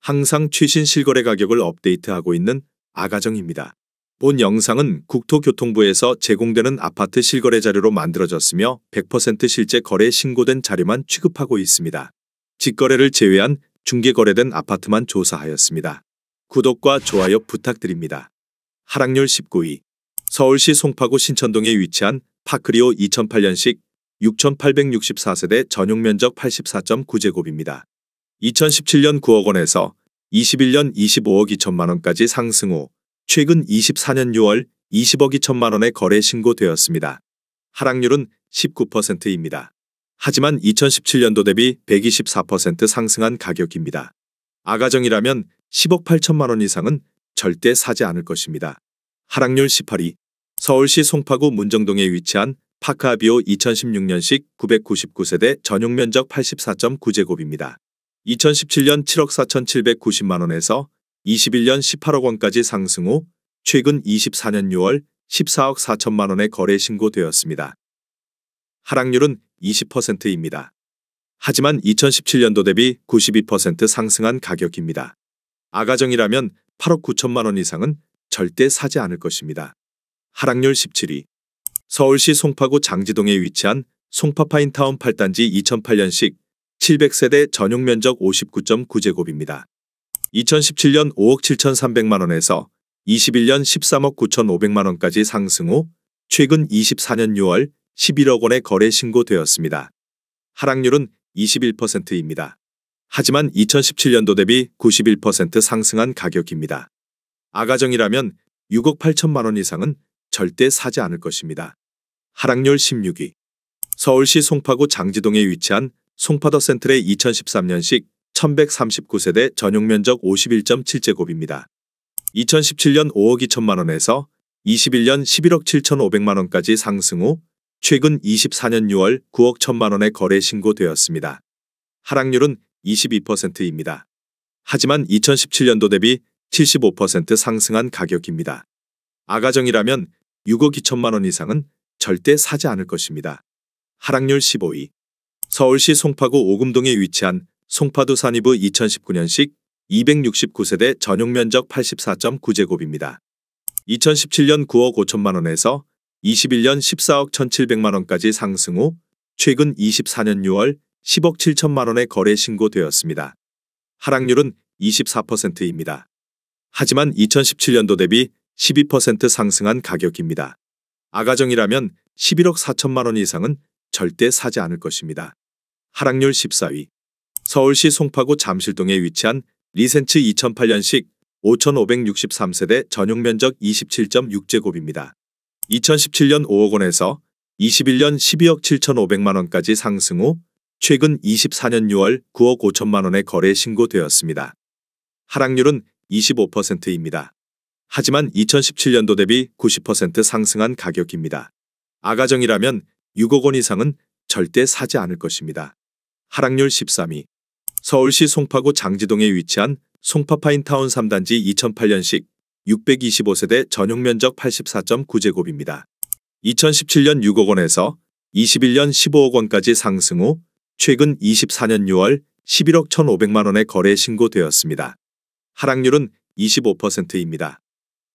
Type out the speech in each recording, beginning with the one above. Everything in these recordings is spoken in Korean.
항상 최신 실거래 가격을 업데이트하고 있는 아가정입니다. 본 영상은 국토교통부에서 제공되는 아파트 실거래 자료로 만들어졌으며 100% 실제 거래 신고된 자료만 취급하고 있습니다. 직거래를 제외한 중개거래된 아파트만 조사하였습니다. 구독과 좋아요 부탁드립니다. 하락률 19위. 서울시 송파구 신천동에 위치한 파크리오 2008년식 6,864세대 전용면적 84.9제곱입니다. 2017년 9억 원에서 21년 25억 2천만 원까지 상승 후 최근 24년 6월 20억 2천만 원에 거래 신고되었습니다. 하락률은 19%입니다. 하지만 2017년도 대비 124% 상승한 가격입니다. 아가정이라면 10억 8천만 원 이상은 절대 사지 않을 것입니다. 하락률 18위. 서울시 송파구 문정동에 위치한 파크아비오 2016년식 999세대 전용면적 84.9제곱입니다. 2017년 7억 4,790만 원에서 21년 18억 원까지 상승 후 최근 24년 6월 14억 4천만 원에 거래 신고되었습니다. 하락률은 20%입니다. 하지만 2017년도 대비 92% 상승한 가격입니다. 아가정이라면 8억 9천만 원 이상은 절대 사지 않을 것입니다. 하락률 17위. 서울시 송파구 장지동에 위치한 송파파인타운 8단지 2008년식 700세대 전용면적 59.9제곱입니다. 2017년 5억 7,300만 원에서 21년 13억 9,500만 원까지 상승 후 최근 24년 6월 11억 원에 거래 신고되었습니다. 하락률은 21%입니다. 하지만 2017년도 대비 91% 상승한 가격입니다. 아가정이라면 6억 8천만 원 이상은 절대 사지 않을 것입니다. 하락률 16위. 서울시 송파구 장지동에 위치한 송파더 센트레 2013년식 1139세대 전용면적 51.7제곱입니다. 2017년 5억 2천만 원에서 21년 11억 7,500만 원까지 상승 후 최근 24년 6월 9억 1천만 원에 거래 신고되었습니다. 하락률은 22%입니다. 하지만 2017년도 대비 75% 상승한 가격입니다. 아가정이라면 6억 2천만 원 이상은 절대 사지 않을 것입니다. 하락률 15위. 서울시 송파구 오금동에 위치한 송파두 산이브 2019년식 269세대 전용면적 84.9제곱입니다. 2017년 9억 5천만 원에서 21년 14억 1,700만 원까지 상승 후 최근 24년 6월 10억 7천만 원에 거래 신고되었습니다. 하락률은 24%입니다. 하지만 2017년도 대비 12% 상승한 가격입니다. 아가정이라면 11억 4천만 원 이상은 절대 사지 않을 것입니다. 하락률 14위. 서울시 송파구 잠실동에 위치한 리센츠 2008년식 5,563세대 전용면적 27.6제곱입니다. 2017년 5억 원에서 21년 12억 7,500만 원까지 상승 후 최근 24년 6월 9억 5천만 원에 거래 신고되었습니다. 하락률은 25%입니다. 하지만 2017년도 대비 90% 상승한 가격입니다. 아가정이라면 6억 원 이상은 절대 사지 않을 것입니다. 하락률 13위. 서울시 송파구 장지동에 위치한 송파파인타운 3단지 2008년식 625세대 전용면적 84.9제곱입니다. 2017년 6억 원에서 21년 15억 원까지 상승 후 최근 24년 6월 11억 1,500만 원에 거래 신고되었습니다. 하락률은 25%입니다.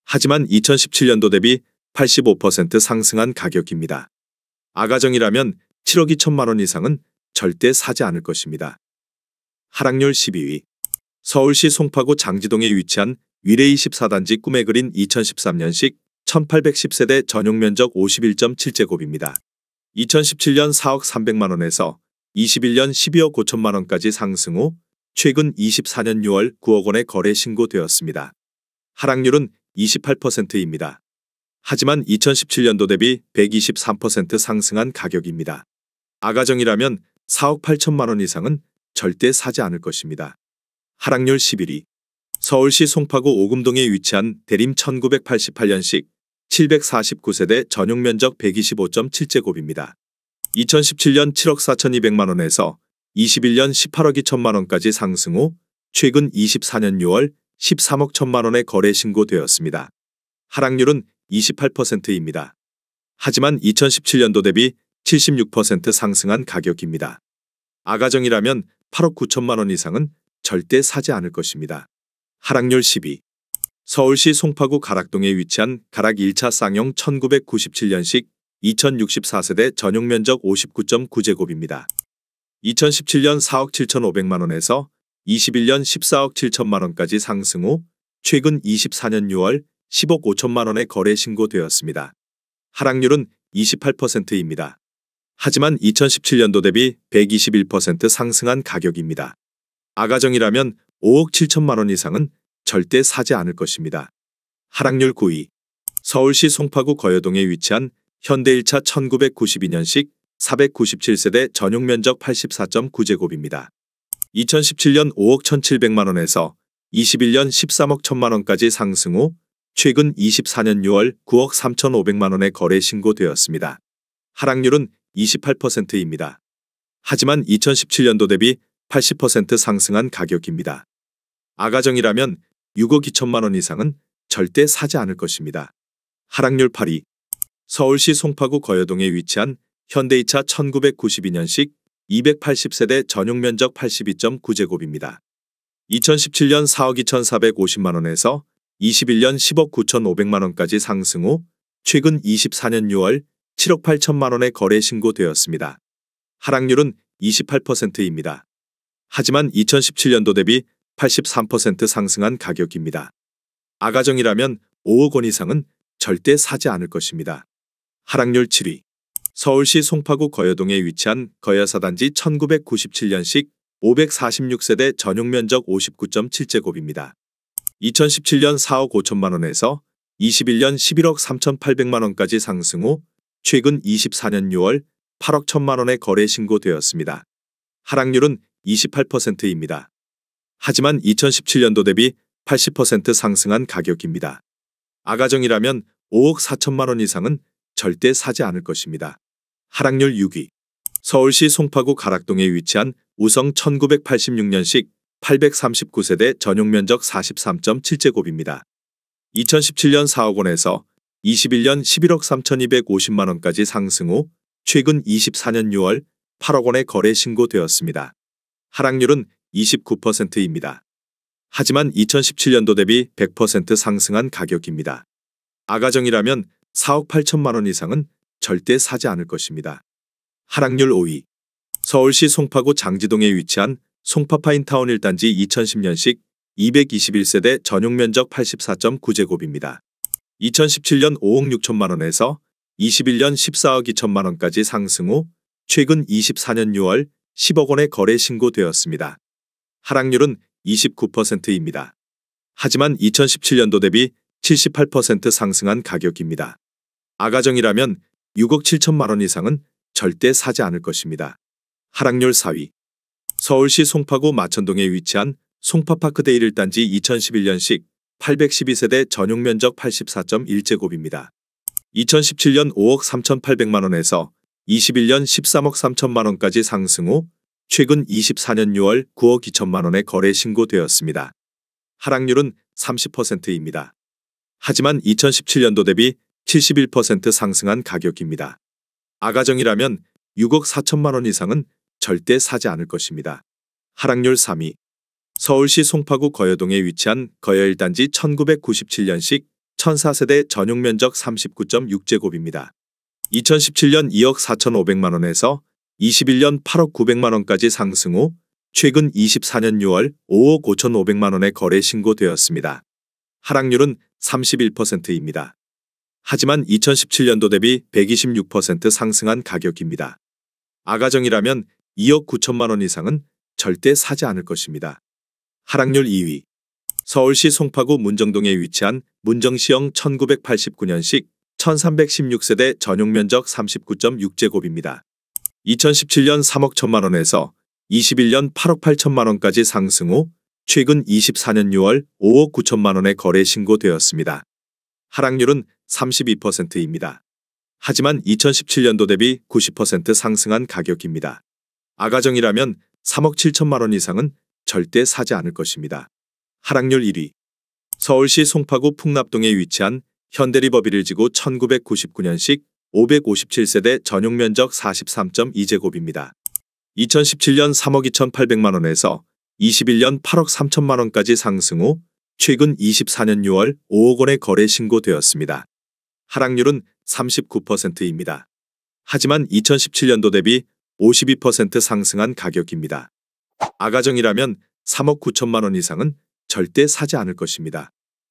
하지만 2017년도 대비 85% 상승한 가격입니다. 아가정이라면 7억 2천만 원 이상은 절대 사지 않을 것입니다. 하락률 12위. 서울시 송파구 장지동에 위치한 위례 24단지 꿈의 그린 2013년식 1810세대 전용면적 51.7제곱입니다. 2017년 4억 300만 원에서 21년 12억 5천만 원까지 상승 후 최근 24년 6월 9억 원에 거래 신고되었습니다. 하락률은 28%입니다. 하지만 2017년도 대비 123% 상승한 가격입니다. 아가정이라면 4억 8천만 원 이상은 절대 사지 않을 것입니다. 하락률 11위. 서울시 송파구 오금동에 위치한 대림 1988년식 749세대 전용면적 125.7제곱입니다. 2017년 7억 4,200만 원에서 21년 18억 2천만 원까지 상승 후 최근 24년 6월 13억 1천만 원에 거래 신고되었습니다. 하락률은 28%입니다. 하지만 2017년도 대비 76% 상승한 가격입니다. 아가정이라면 8억 9천만 원 이상은 절대 사지 않을 것입니다. 하락률 12. 서울시 송파구 가락동에 위치한 가락 1차 쌍용 1997년식 2064세대 전용 면적 59.9제곱입니다. 2017년 4억 7,500만 원에서 21년 14억 7천만 원까지 상승 후 최근 24년 6월 10억 5천만 원에 거래 신고되었습니다. 하락률은 28%입니다. 하지만 2017년도 대비 121% 상승한 가격입니다. 아가정이라면 5억 7천만 원 이상은 절대 사지 않을 것입니다. 하락률 9위. 서울시 송파구 거여동에 위치한 현대 1차 1992년식 497세대 전용 면적 84.9제곱입니다. 2017년 5억 1,700만 원에서 21년 13억 1천만 원까지 상승 후 최근 24년 6월 9억 3,500만 원에 거래 신고되었습니다. 하락률은 28%입니다. 하지만 2017년도 대비 80% 상승한 가격입니다. 아가정이라면 6억 2천만 원 이상은 절대 사지 않을 것입니다. 하락률 8위. 서울시 송파구 거여동에 위치한 현대 2차 1992년식 280세대 전용 면적 82.9제곱입니다. 2017년 4억 2,450만 원에서 21년 10억 9,500만 원까지 상승 후 최근 24년 6월 7억 8천만 원에 거래 신고되었습니다. 하락률은 28%입니다. 하지만 2017년도 대비 83% 상승한 가격입니다. 아가정이라면 5억 원 이상은 절대 사지 않을 것입니다. 하락률 7위. 서울시 송파구 거여동에 위치한 거여사단지 1997년식 546세대 전용 면적 59.7제곱입니다. 2017년 4억 5천만 원에서 21년 11억 3,800만 원까지 상승 후 최근 24년 6월 8억 1천만 원에 거래 신고되었습니다. 하락률은 28%입니다. 하지만 2017년도 대비 80% 상승한 가격입니다. 아가정이라면 5억 4천만 원 이상은 절대 사지 않을 것입니다. 하락률 6위. 서울시 송파구 가락동에 위치한 우성 1986년식 839세대 전용 면적 43.7제곱입니다. 2017년 4억 원에서 21년 11억 3,250만 원까지 상승 후 최근 24년 6월 8억 원에 거래 신고되었습니다. 하락률은 29%입니다. 하지만 2017년도 대비 100% 상승한 가격입니다. 아가정이라면 4억 8천만 원 이상은 절대 사지 않을 것입니다. 하락률 5위. 서울시 송파구 장지동에 위치한 송파파인타운 1단지 2010년식 221세대 전용 면적 84.9제곱입니다. 2017년 5억 6천만 원에서 21년 14억 2천만 원까지 상승 후 최근 24년 6월 10억 원에 거래 신고되었습니다. 하락률은 29%입니다. 하지만 2017년도 대비 78% 상승한 가격입니다. 아가정이라면 6억 7천만 원 이상은 절대 사지 않을 것입니다. 하락률 4위. 서울시 송파구 마천동에 위치한 송파파크데일 1단지 2011년식 812세대 전용 면적 84.1제곱입니다. 2017년 5억 3,800만 원에서 21년 13억 3천만 원까지 상승 후 최근 24년 6월 9억 2천만 원에 거래 신고되었습니다. 하락률은 30%입니다. 하지만 2017년도 대비 71% 상승한 가격입니다. 아가정이라면 6억 4천만 원 이상은 절대 사지 않을 것입니다. 하락률 3위. 서울시 송파구 거여동에 위치한 거여 1단지 1997년식 1004세대 전용 면적 39.6제곱입니다. 2017년 2억 4,500만 원에서 21년 8억 900만 원까지 상승 후 최근 24년 6월 5억 5,500만 원에 거래 신고되었습니다. 하락률은 31%입니다. 하지만 2017년도 대비 126% 상승한 가격입니다. 아가정이라면 2억 9천만 원 이상은 절대 사지 않을 것입니다. 하락률 2위. 서울시 송파구 문정동에 위치한 문정시형 1989년식 1316세대 전용 면적 39.6제곱입니다. 2017년 3억 1천만 원에서 21년 8억 8천만 원까지 상승 후 최근 24년 6월 5억 9천만 원에 거래 신고되었습니다. 하락률은 32%입니다. 하지만 2017년도 대비 90% 상승한 가격입니다. 아가정이라면 3억 7천만 원 이상은 절대 사지 않을 것입니다. 하락률 1위. 서울시 송파구 풍납동에 위치한 현대리버비릴지구 1999년식 557세대 전용 면적 43.2제곱입니다. 2017년 3억 2,800만 원에서 21년 8억 3천만 원까지 상승 후 최근 24년 6월 5억 원의 거래 신고되었습니다. 하락률은 39%입니다. 하지만 2017년도 대비 52% 상승한 가격입니다. 아가정이라면 3억 9천만 원 이상은 절대 사지 않을 것입니다.